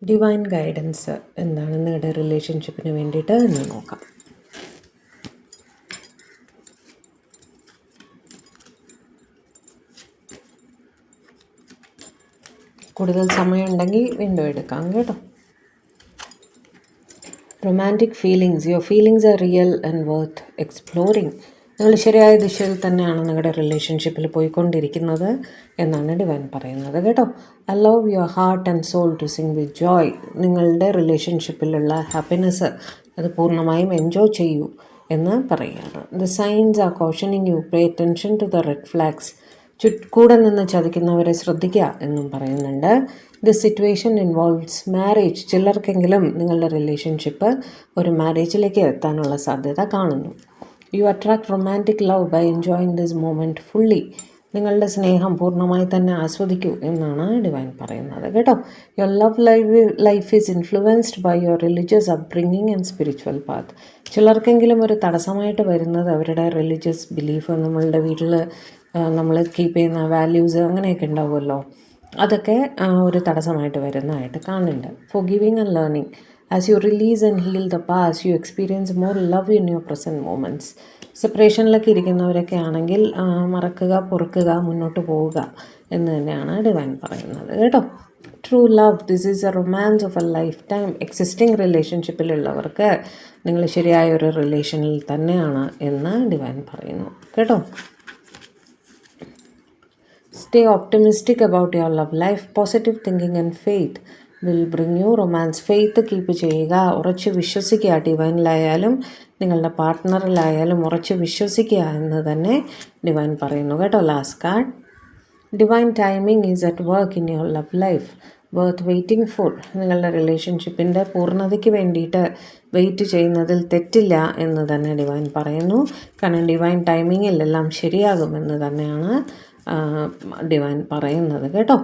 Divine guidance എന്താണ് നിങ്ങളുടെ റിലേഷൻഷിപ്പിന് വേണ്ടിയിട്ട് എന്ന് നോക്കാം. കൂടുതൽ സമയമുണ്ടെങ്കിൽ വീണ്ടും എടുക്കാം കേട്ടോ. Romantic feelings, your feelings are real and worth exploring. നിങ്ങൾ ശരിയായ ദിശയിൽ തന്നെയാണ് നിങ്ങളുടെ റിലേഷൻഷിപ്പിൽ പോയിക്കൊണ്ടിരിക്കുന്നത് എന്നാണ് ഡിവൈൻ പറയുന്നത് കേട്ടോ. Allow your heart and soul to sing with joy. നിങ്ങളുടെ റിലേഷൻഷിപ്പിലുള്ള ഹാപ്പിനെസ് അത് പൂർണ്ണമായും എൻജോയ് ചെയ്യൂ എന്ന് പറയുകയാണ്. The signs are cautioning you, pay attention to the red flags. കൂടെ നിന്ന് ചതിക്കുന്നവരെ ശ്രദ്ധിക്കുക എന്നും പറയുന്നുണ്ട്. This situation involves marriage. ചിലർക്കെങ്കിലും നിങ്ങളുടെ റിലേഷൻഷിപ്പ് ഒരു മാരേജിലേക്ക് എത്താനുള്ള സാധ്യത കാണുന്നു. You attract romantic love by enjoying this moment fully. നിങ്ങളുടെ സ്നേഹം പൂർണ്ണമായി തന്നെ ആസ്വദിക്കൂ എന്നാണ് ഡിവൈൻ പറയുന്നത് കേട്ടോ. Your love life is influenced by your religious upbringing and spiritual path. ചിലർക്കെങ്കിലും ഒരു തടസ്സമായിട്ട് വരുന്നത് അവരുടെ റിലീജിയസ് ബിലീഫ്, നമ്മളുടെ വീട്ടിൽ നമ്മൾ കീപ്പ് ചെയ്യുന്ന വാല്യൂസ് അങ്ങനെയൊക്കെ ഉണ്ടാവുമല്ലോ, അതൊക്കെ ഒരു തടസ്സമായിട്ട് വരുന്നതായിട്ട് കാണുന്നുണ്ട്. Forgiving and learning. As you release and heal the past you experience more love in your present moments. സെപ്പറേഷനിലൊക്കെ ഇരിക്കുന്നവരൊക്കെ ആണെങ്കിൽ മറക്കുക, പൊറുക്കുക, മുന്നോട്ട് പോവുക എന്ന് തന്നെയാണ് ഡിവൈൻ പറയുന്നത് കേട്ടോ. True love, this is a romance of a lifetime. Existing റിലേഷൻഷിപ്പിലുള്ളവർക്ക് നിങ്ങൾ ശരിയായ ഒരു റിലേഷനിൽ തന്നെയാണ് എന്ന് ഡിവൈൻ പറയുന്നു കേട്ടോ. Stay optimistic about your love life. Positive thinking and faith will bring you romance. Faith keep ചെയ്യുക, ഉറച്ച് വിശ്വസിക്കുക. ഡിവൈനിലായാലും നിങ്ങളുടെ പാർട്ട്ണറിലായാലും ഉറച്ച് വിശ്വസിക്കുക എന്ന് തന്നെ ഡിവൈൻ പറയുന്നു കേട്ടോ. Last card, divine timing is at work in your love life worth waiting for. നിങ്ങളുടെ റിലേഷൻഷിപ്പിൻ്റെ പൂർണ്ണതയ്ക്ക് വേണ്ടിയിട്ട് വെയിറ്റ് ചെയ്യുന്നതിൽ തെറ്റില്ല എന്ന് തന്നെ ഡിവൈൻ പറയുന്നു. കാരണം ഡിവൈൻ ടൈമിങ്ങിൽ എല്ലാം ശരിയാകുമെന്ന് തന്നെയാണ് ഡിവൈൻ പറയുന്നത് കേട്ടോ.